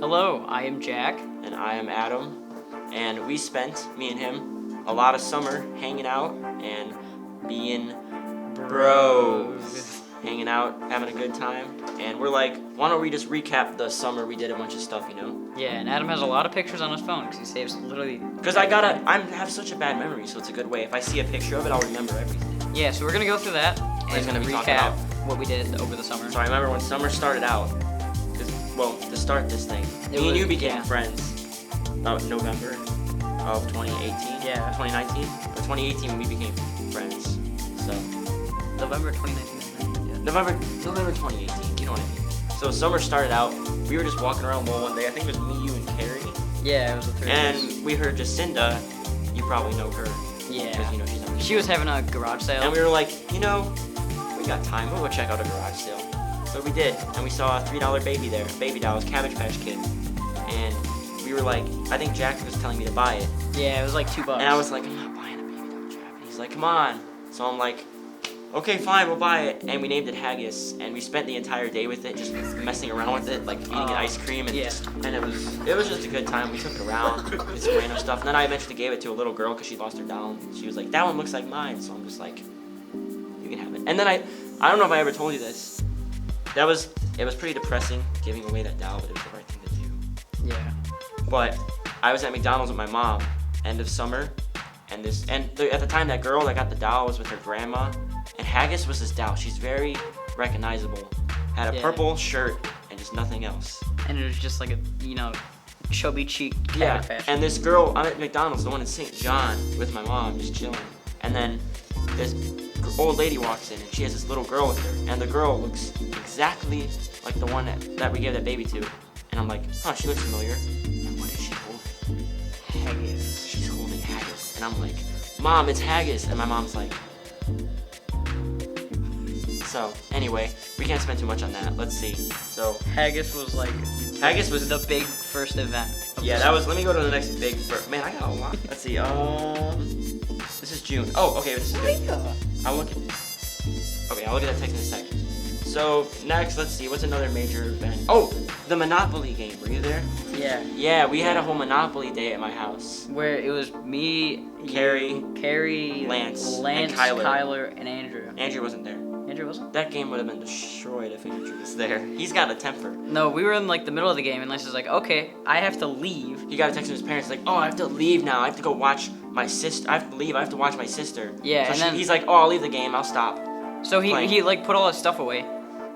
Hello, I am Jack. And I am Adam. And we spent, me and him, a lot of summer hanging out and being bros. Hanging out, having a good time. And we're like, why don't we just recap the summer? We did a bunch of stuff, you know? Yeah, and Adam has a lot of pictures on his phone because he saves literally... Because I have such a bad memory, so it's a good way. If I see a picture of it, I'll remember everything. Yeah, so we're going to go through that and gonna be recap what we did over the summer. So I remember when summer started out, to start this thing, me and you became friends about November of 2018. Yeah. 2019? Or 2018 we became friends. So November 2019. Yeah. November 2018, you know what I mean. So summer started out, we were just walking around Lowell one day, I think it was me, you, and Carrie. Yeah, it was the three of us. And we heard Jacinda, you probably know her. Yeah. Because, you know, she's on She was having a garage sale. And we were like, you know, we got time, we'll go check out a garage sale. So we did, and we saw a $3 baby there, baby doll, it was Cabbage Patch Kid. And we were like, I think Jack was telling me to buy it. Yeah, it was like $2. And I was like, I'm not buying a baby doll, Jack. And he's like, come on. So I'm like, okay, fine, we'll buy it. And we named it Haggis, and we spent the entire day with it, just messing around with it, like eating ice cream, and and it was just a good time. We took it around, did some random stuff, and then I eventually gave it to a little girl because she lost her doll. And she was like, that one looks like mine. So I'm just like, you can have it. And then I don't know if I ever told you this. It was pretty depressing giving away that doll, but it was the right thing to do. Yeah. But I was at McDonald's with my mom, end of summer, and at the time that girl that got the doll was with her grandma, and Haggis was this doll. She's very recognizable. Had a purple shirt and just nothing else. And it was just like a, chubby cheek Cabbage Patch. And this girl, I'm at McDonald's, the one in St. John, with my mom, just chilling. And then this old lady walks in, and she has this little girl with her, and the girl looks exactly like the one that we gave that baby to. And I'm like, huh, she looks familiar. And what is she holding? Haggis. She's holding Haggis. And I'm like, Mom, it's Haggis. And my mom's like... So, anyway, we can't spend too much on that. Let's see. So... Haggis was the big first event. Yeah, that was... Let me go to the next big... Man, I got a lot. Let's see. This is June. Oh, okay, this is good. I'll look at that text in a sec. So, next, let's see. What's another major event? Oh, the Monopoly game. Were you there? Yeah. Yeah, we had a whole Monopoly day at my house. Where it was me, Carrie, Lance, and Kyler, and Andrew. Andrew wasn't there. Andrew wasn't? That game would have been destroyed if Andrew was there. He's got a temper. No, we were in like the middle of the game, and Lance was like, okay, I have to leave. He got a text from his parents like, oh, I have to leave now. I have to go watch my sister. I have to leave. I have to watch my sister. Yeah, so and then he's like, oh, I'll leave the game. I'll stop. So he like put all his stuff away,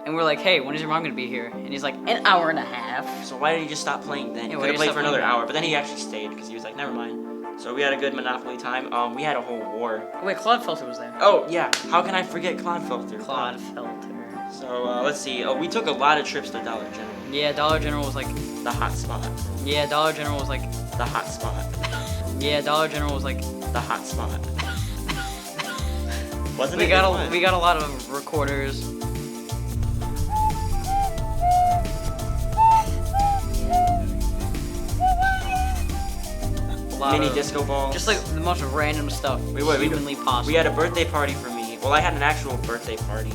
and we're like, hey, when is your mom gonna be here? And he's like, an hour and a half. So why did he just stop playing then? Yeah, He could have played for another hour, but then he actually stayed because he was like, never mind. So we had a good Monopoly time. We had a whole war. Wait, Claude Felter was there. Oh yeah, how can I forget Claude Felter? Claude Felter. So let's see. We took a lot of trips to Dollar General. Yeah, Dollar General was like the hot spot. Yeah, Dollar General was like the hot spot. Yeah, Dollar General was like the hot spot. Wasn't we got a lot of recorders. Mini disco balls. Just like the most random stuff humanly possible. We had a birthday party for me. Well, I had an actual birthday party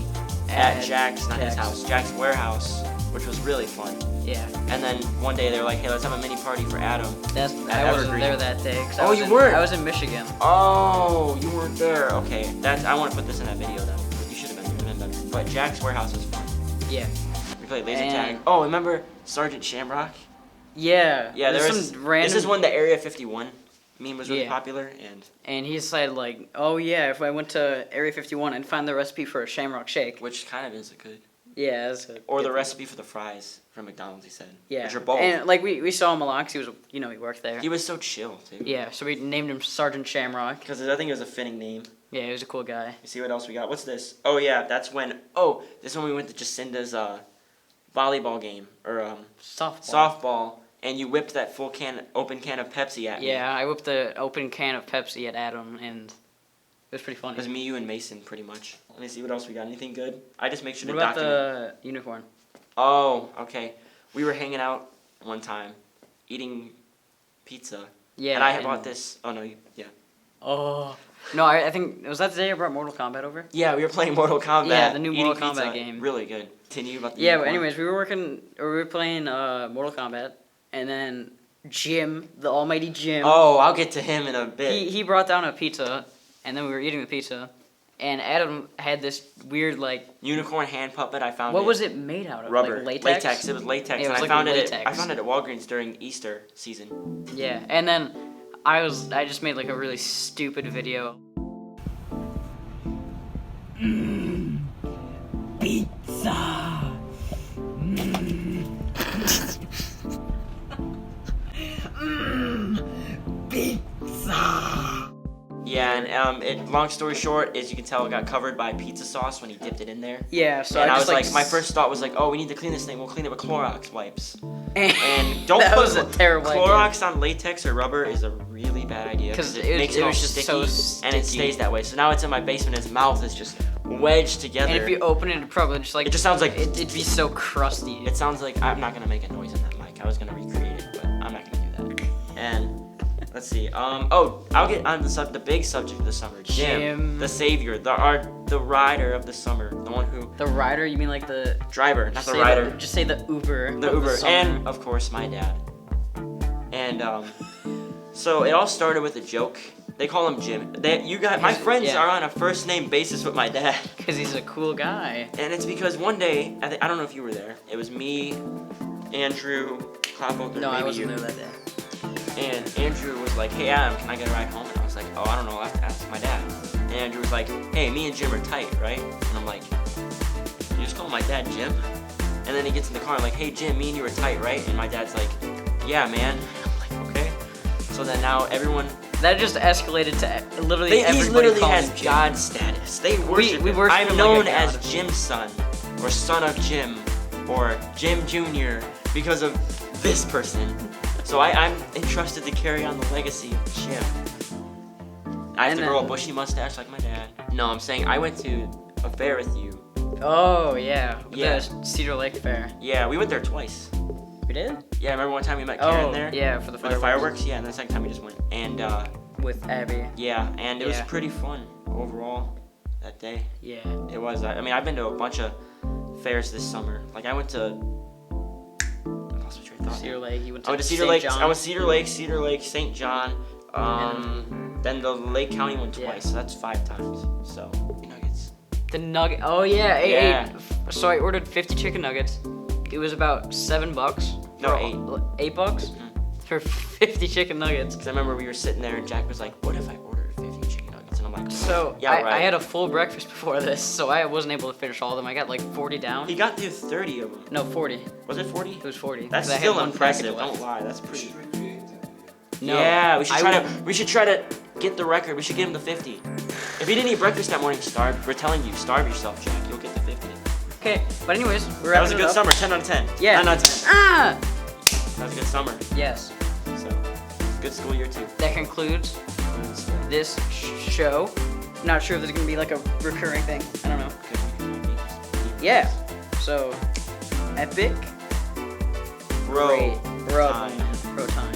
at Jack's, not his house, Jack's warehouse, which was really fun. Yeah. And then one day they were like, hey, let's have a mini party for Adam. I wasn't there that day. Oh, you weren't? I was in Michigan. Oh, you weren't there. Okay. I want to put this in that video though. You should have been there. But Jack's warehouse was fun. Yeah. We played laser tag. Oh, remember Sergeant Shamrock? Yeah. Yeah, this is when the Area 51 meme was really popular, and he said like, oh yeah, if I went to Area 51 and find the recipe for a Shamrock Shake, which kind of is a good. Yeah, that's a or the recipe for the fries from McDonald's. He said. Yeah. Which are both. And like we saw him a lot because he was, he worked there. He was so chill too. Yeah, so we named him Sergeant Shamrock. Because I think it was a fitting name. Yeah, he was a cool guy. You see what else we got? What's this? Oh yeah, that's when. Oh, this is when we went to Jacinda's volleyball game or softball. And you whipped that open can of Pepsi at me. Yeah, I whipped the open can of Pepsi at Adam, and it was pretty funny. It was me, you, and Mason, pretty much. Let me see what else we got. Anything good? I just make sure to document. What about the unicorn? Oh, okay. We were hanging out one time, eating pizza. Yeah. And I had bought this. Oh, no. Yeah. Oh. No, I think, was that the day I brought Mortal Kombat over? Yeah, we were playing Mortal Kombat. Yeah, the new Mortal Kombat game. Really good. Continue about the unicorn. But anyways, we were playing Mortal Kombat. and then Jim, the almighty Jim. Oh, I'll get to him in a bit. He brought down a pizza, and then we were eating the pizza, and Adam had this weird like unicorn hand puppet. I found. What was it made out of? Rubber. Like latex. Latex. It was latex, Yeah, it was and like I latex. found it at Walgreens during Easter season. Yeah, and then I just made like a really stupid video. Pizza. Pizza. Yeah, and long story short, as you can tell, it got covered by pizza sauce when he dipped it in there. Yeah, so And I just was like, my first thought was like, oh, we need to clean this thing. We'll clean it with Clorox wipes. and Don't that put was a terrible Clorox on latex or rubber is a really bad idea because it makes it all was just sticky, so and it sticky. stays that way. So now it's in my basement. His mouth is just wedged together. And if you open it, it probably just like It just sounds like- it'd be so crusty. It sounds like I'm not gonna make a noise in that mic. I was gonna recreate it, but I'm not gonna do that. And let's see. I'll get on the big subject of the summer. Jim, the savior, the rider of the summer, the one who The rider? You mean like the driver, not the say rider. just say the Uber. The of Uber, summer. and of course my dad. And so it all started with a joke. They call him Jim. My friends Yeah. are on a first name basis with my dad, because he's a cool guy. and it's because one day I don't know if you were there. It was me, Andrew, Clapo, No, I maybe wasn't you. there that day. And Andrew was like, "Hey Adam, can I get a ride home?" And I was like, "Oh, I don't know. I'll have to ask my dad." And Andrew was like, "Hey, me and Jim are tight, right?" And I'm like, "You just call my dad Jim?" And then he gets in the car and like, "Hey Jim, me and you are tight, right?" And my dad's like, "Yeah, man." I'm like, "Okay." So then now everyone, That just escalated to literally he everybody literally calling has him Jim. God status. They worship we him. worship I'm him like known a as god. Jim's son, or son of Jim, or Jim Jr. because of this person. So I'm entrusted to carry on the legacy of Jim. I have And to grow a then- bushy mustache like my dad. No, I'm saying I went to a fair with you. Oh yeah, Yeah. the Cedar Lake Fair. Yeah, we went there twice. We did? Yeah, remember one time we met Karen Oh there? yeah, for the For the fireworks? Yeah, and the second time we just went. And with Abby. yeah, and it was Yeah. pretty fun overall that day. Yeah. It was. I mean, I've been to a bunch of fairs this summer. Like I went to. I lost my train of thought. Cedar Lake. You went to I went to Cedar St. Lake. John. I went to Cedar Lake, St. John. Then the Lake County one twice. Yeah. So that's 5 times. So nuggets. The nugget. Oh yeah. Yeah. So I ordered 50 chicken nuggets. It was about $7. No, for- $8. $8 for 50 chicken nuggets. Because I remember we were sitting there and Jack was like, "What if I ordered 50 chicken nuggets?" And I'm like, So yeah, I right. had a full breakfast before this, so I wasn't able to finish all of them. I got like 40 down. He got through 30 of them. No, 40. Was it 40? It was 40. That's 'cause I had still one package impressive. left. Don't lie. That's pretty. No, Yeah, we should I try will- to. We should try to get the record. We should get him to 50. If he didn't eat breakfast that morning, we're telling you, starve yourself, Jack. You'll get to 50. Okay, but anyways, we're That was a wrapping good it up. summer. 10 out of 10. Yeah. 9 out of 10. Ah! That was a good summer. Yes. So, good school year too. That concludes this show. Not sure if there's gonna be like a recurring thing. I don't know. Yeah. So, epic. Bro. Great. Bro time. time. Bro time.